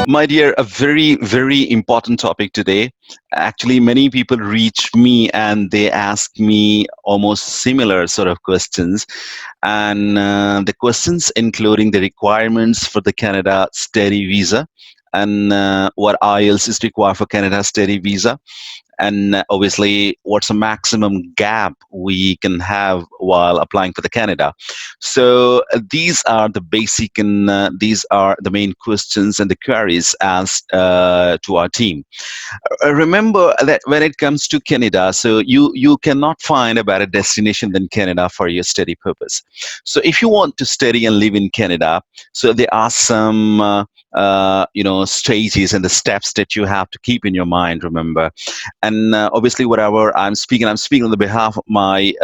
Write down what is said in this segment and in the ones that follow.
My dear, a very, very important topic today. Actually, many people reach me and they ask me almost similar sort of questions. And the questions including the requirements for the Canada study visa and what IELTS is required for Canada study visa, and obviously what's the maximum gap we can have while applying for the Canada. So these are the basic and these are the main questions and the queries asked to our team. Remember that when it comes to Canada, so you cannot find a better destination than Canada for your study purpose. So if you want to study and live in Canada, so there are some stages and the steps that you have to keep in your mind. Remember, and obviously whatever I'm speaking on the behalf of my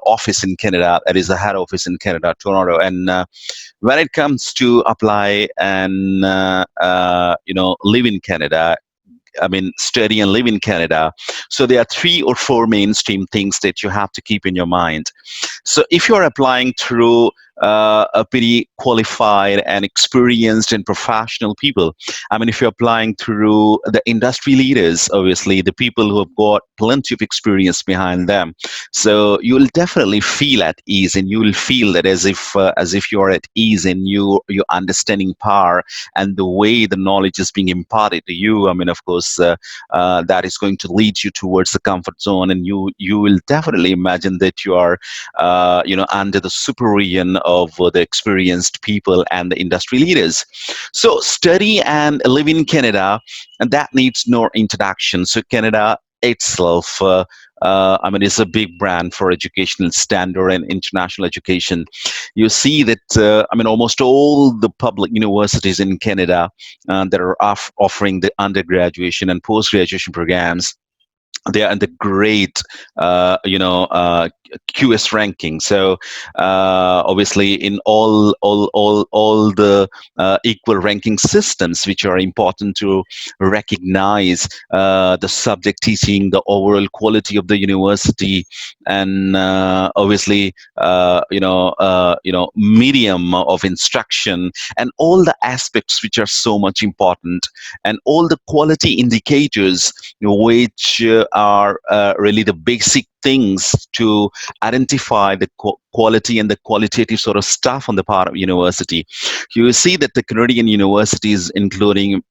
office in Canada, that is the head office in Canada, Toronto. And when it comes to apply and live in Canada, I mean, study and live in Canada. So there are three or four mainstream things that you have to keep in your mind. So if you're applying through a pretty qualified and experienced and professional people, I mean, if you're applying through the industry leaders, obviously the people who have got plenty of experience behind them, so you'll definitely feel at ease, and you will feel that as if you're at ease in your understanding power and the way the knowledge is being imparted to you. I mean, of course, that is going to lead you towards the comfort zone, and you will definitely imagine that you are under the supervision of the experienced people and the industry leaders. So study and live in Canada, and that needs no introduction. So Canada itself, I mean, it's a big brand for educational standard and international education. You see that, I mean, almost all the public universities in Canada that are offering the undergraduation and post-graduation programs, they are in the great QS ranking. So obviously in all the equal ranking systems which are important to recognize the subject teaching, the overall quality of the university, and obviously medium of instruction, and all the aspects which are so much important, and all the quality indicators which are really the basic things to identify the quality and the qualitative sort of stuff on the part of university. You will see that the Canadian universities, including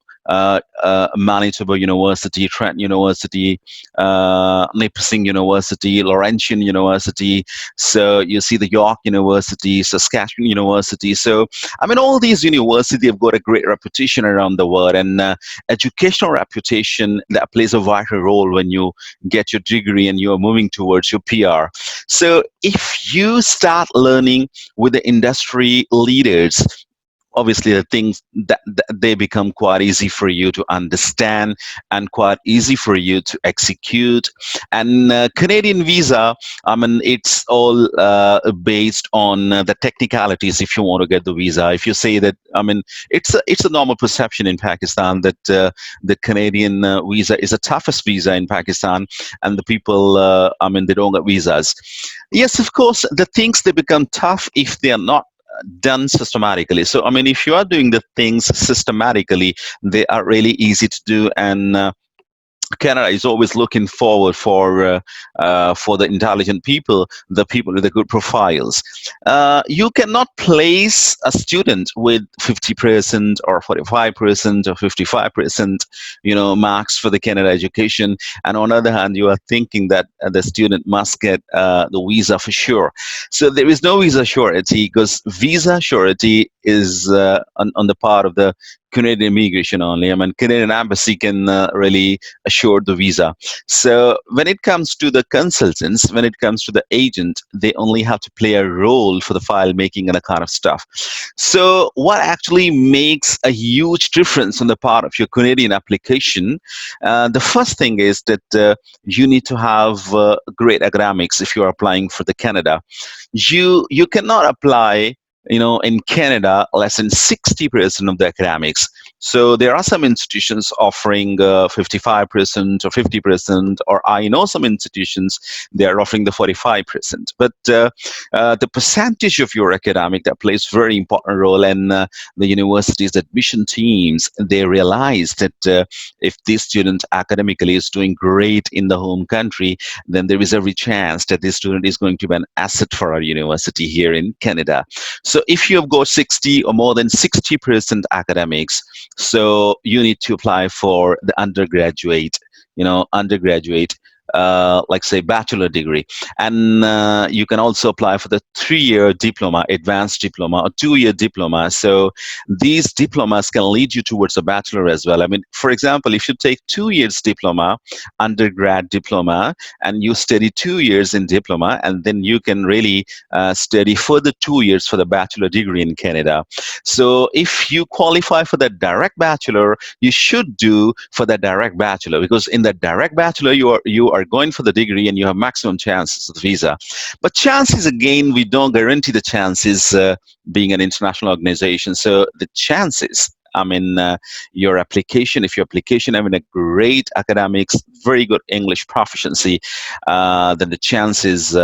Manitoba University, Trent University, Nipissing University, Laurentian University. So you see the York University, Saskatchewan University. So I mean, all these universities have got a great reputation around the world, and educational reputation that plays a vital role when you get your degree and you are moving towards your PR. So if you start learning with the industry leaders, obviously the things that they become quite easy for you to understand and quite easy for you to execute. And Canadian visa, I mean, it's all based on the technicalities. If you want to get the visa, if you say that, I mean, it's a normal perception in Pakistan that the Canadian visa is the toughest visa in Pakistan, and the people, I mean, they don't get visas. Yes, of course, the things, they become tough if they are not done systematically. So I mean, if you are doing the things systematically, they are really easy to do. And Canada is always looking forward for the intelligent people, the people with the good profiles. You cannot place a student with 50% or 45% or 55%, marks for the Canada education, and on the other hand, you are thinking that the student must get the visa for sure. So there is no visa surety, because visa surety is on the part of the Canadian immigration only. I mean, Canadian embassy can really assure the visa. So when it comes to the consultants, when it comes to the agent, they only have to play a role for the file making and that kind of stuff. So what actually makes a huge difference on the part of your Canadian application? The first thing is that you need to have great academics if you are applying for the Canada. You cannot apply in Canada less than 60% of the academics. So there are some institutions offering 55% or 50%, or I know some institutions they are offering the 45%. But the percentage of your academic that plays very important role, and the university's admission teams they realize that if this student academically is doing great in the home country, then there is every chance that this student is going to be an asset for our university here in Canada. So if you have got 60 or more than 60% academics, so you need to apply for the undergraduate, undergraduate, like say bachelor degree, and you can also apply for the 3-year diploma, advanced diploma, or 2-year diploma. So these diplomas can lead you towards a bachelor as well. I mean, for example, if you take 2 years diploma, undergrad diploma, and you study 2 years in diploma, and then you can really study further 2 years for the bachelor degree in Canada. So if you qualify for the direct bachelor, you should do for the direct bachelor, because in the direct bachelor you are going for the degree and you have maximum chances of the visa. But chances, again, we don't guarantee the chances, being an international organization. So the chances, I mean, your application, if your application having a great academics, very good English proficiency, then the chances,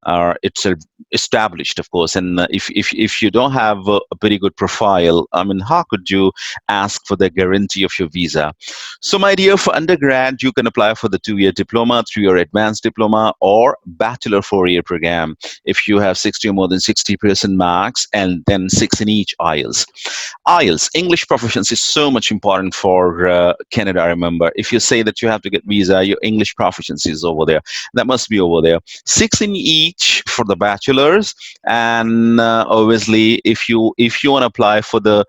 are it's established, of course. And if you don't have a very good profile, I mean, how could you ask for the guarantee of your visa? So, my dear, for undergrad, you can apply for the 2-year diploma, 3-year advanced diploma, or bachelor 4-year program if you have 60 or more than 60% marks, and then 6 in each IELTS. IELTS, English proficiency, is so much important for Canada. I remember, if you say that you have to get visa, your English proficiency is over there. That must be over there. 6 in each for the bachelors, and obviously, if you want to apply for the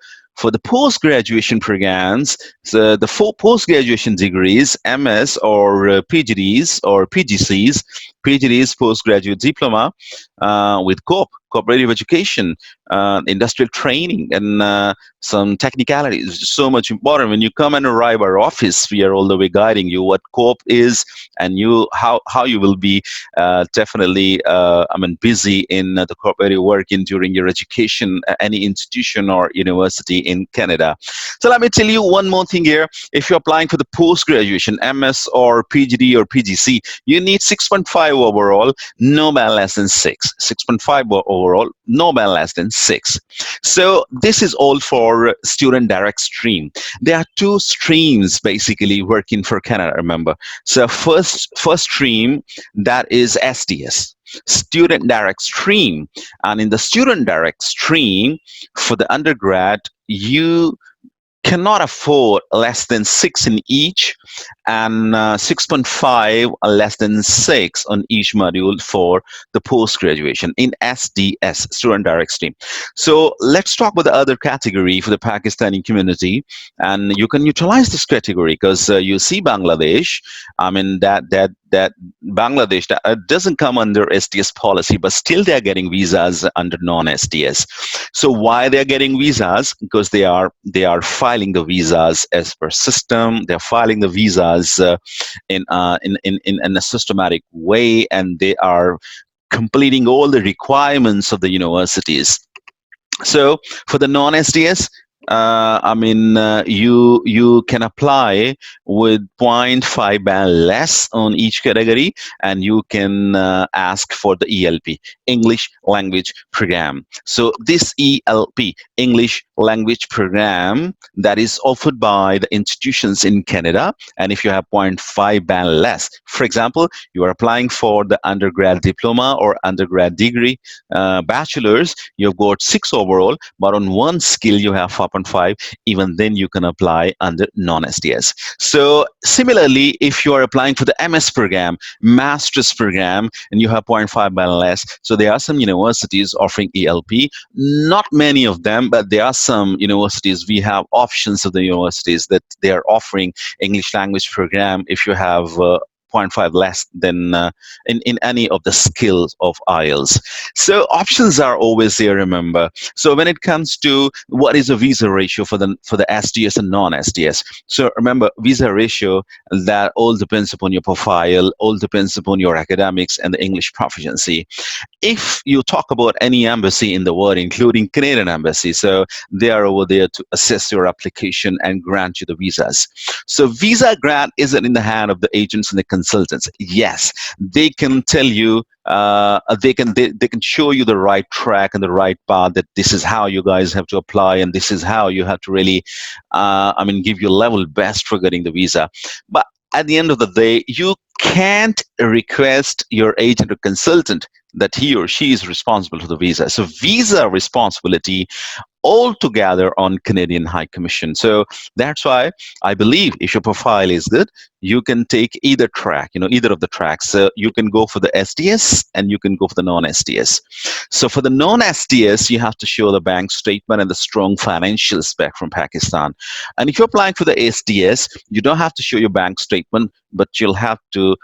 post graduation programs, so the four post graduation degrees, MS or PGDs or PGCs, PGDs postgraduate diploma with cooperative education, industrial training, and some technicalities, which is so much important. When you come and arrive our office, we are all the way guiding you what COP is, and how you will be definitely, busy in the cooperative work in during your education at any institution or university in Canada. So let me tell you one more thing here. If you're applying for the post graduation MS or PGD or PGC, you need 6.5 overall, no band less than 6. 6.5 overall, no band less than 6. So this is all for student direct stream. There are two streams basically working for Canada, remember. So first stream, that is SDS, student direct stream. And in the student direct stream for the undergrad, you cannot afford less than 6 in each, and 6.5 less than 6 on each module for the post graduation in SDS, student direct stream. So let's talk about the other category for the Pakistani community, and you can utilize this category because you see Bangladesh. I mean that Bangladesh that, doesn't come under SDS policy, but still they are getting visas under non-SDS. So why they are getting visas? Because they are filing the visas as per system. They're filing the visas in a systematic way, and they are completing all the requirements of the universities. So for the non-SDS, you can apply with zero point 0.5 band less on each category, and you can ask for the ELP, English Language Program. So this ELP, English Language Program, that is offered by the institutions in Canada, and if you have zero point 0.5 band less, for example, you are applying for the undergrad diploma or undergrad degree, bachelor's, you've got 6 overall, but on one skill you have 4.5, even then you can apply under non-SDS. So similarly, if you are applying for the MS program, master's program, and you have 0 0.5 band less, so there are some universities offering ELP, not many of them, but there are some universities, we have options of the universities that they are offering English language program if you have point 0.5 less than in any of the skills of IELTS. So options are always there, remember. So when it comes to what is a visa ratio for the SDS and non-SDS, so remember, visa ratio, that all depends upon your profile, all depends upon your academics and the English proficiency. If you talk about any embassy in the world, including Canadian embassy, so they are over there to assess your application and grant you the visas. So visa grant isn't in the hand of the agents and the consultants. Yes, they can tell you, they can show you the right track and the right path, that this is how you guys have to apply and this is how you have to really, give your level best for getting the visa. But at the end of the day, you can't request your agent or consultant that he or she is responsible for the visa. So visa responsibility altogether on Canadian High Commission. So that's why I believe if your profile is good, you can take either track, either of the tracks. So you can go for the SDS and you can go for the non-SDS. So for the non-SDS, you have to show the bank statement and the strong financials back from Pakistan. And if you're applying for the SDS, you don't have to show your bank statement, but you'll have to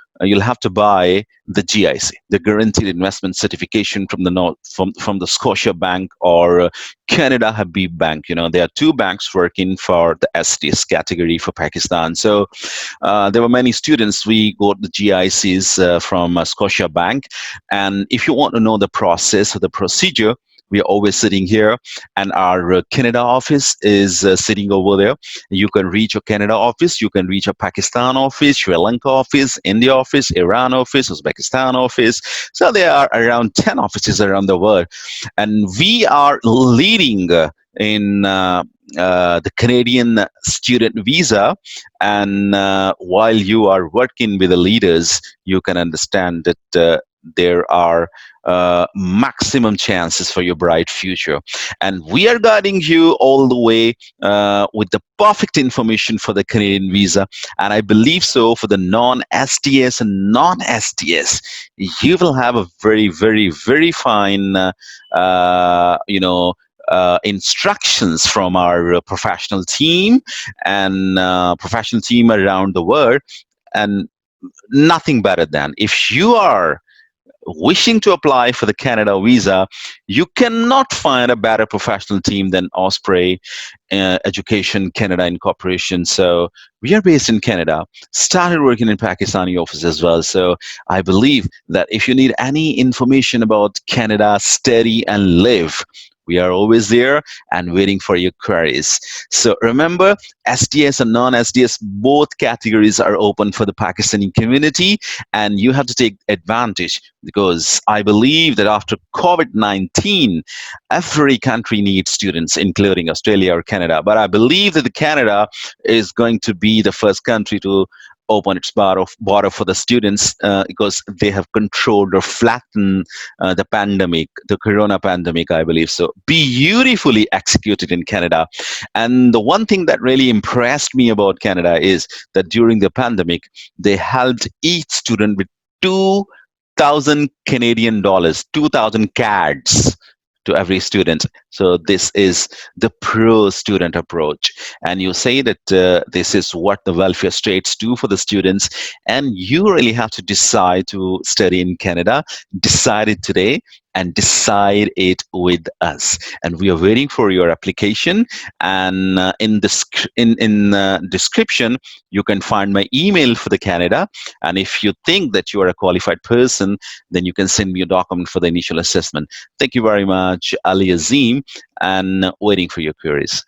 buy the GIC, the Guaranteed Investment Certification from the from the Scotia Bank or Canada Habib Bank. There are two banks working for the SDS category for Pakistan. So there were many students. We got the GICs from Scotia Bank, and if you want to know the process or the procedure, we are always sitting here, and our Canada office is sitting over there. You can reach a Canada office, you can reach a Pakistan office, Sri Lanka office, India office, Iran office, Uzbekistan office. So there are around 10 offices around the world, and we are leading in the Canadian student visa. And while you are working with the leaders, you can understand that there are maximum chances for your bright future. And we are guiding you all the way with the perfect information for the Canadian visa. And I believe so for the non-SDS and non-SDS, you will have a very, very, very fine, instructions from our professional team and professional team around the world. And nothing better than, if you are wishing to apply for the Canada visa, you cannot find a better professional team than Osprey Education Canada Incorporation. So we are based in Canada, started working in Pakistani office as well. So I believe that if you need any information about Canada, study and live, we are always there and waiting for your queries. So remember, SDS and non-SDS, both categories are open for the Pakistani community, and you have to take advantage, because I believe that after COVID-19, every country needs students, including Australia or Canada. But I believe that the Canada is going to be the first country to open its border for the students, because they have controlled or flattened the pandemic, the corona pandemic, I believe. So beautifully executed in Canada. And the one thing that really impressed me about Canada is that during the pandemic, they helped each student with 2,000 Canadian dollars, 2,000 CADs to every student. So this is the pro student approach. And you say that this is what the welfare states do for the students, and you really have to decide to study in Canada. Decide it today and decide it with us. And we are waiting for your application. And in the description, you can find my email for the Canada. And if you think that you are a qualified person, then you can send me a document for the initial assessment. Thank you very much, Ali Azeem, and waiting for your queries.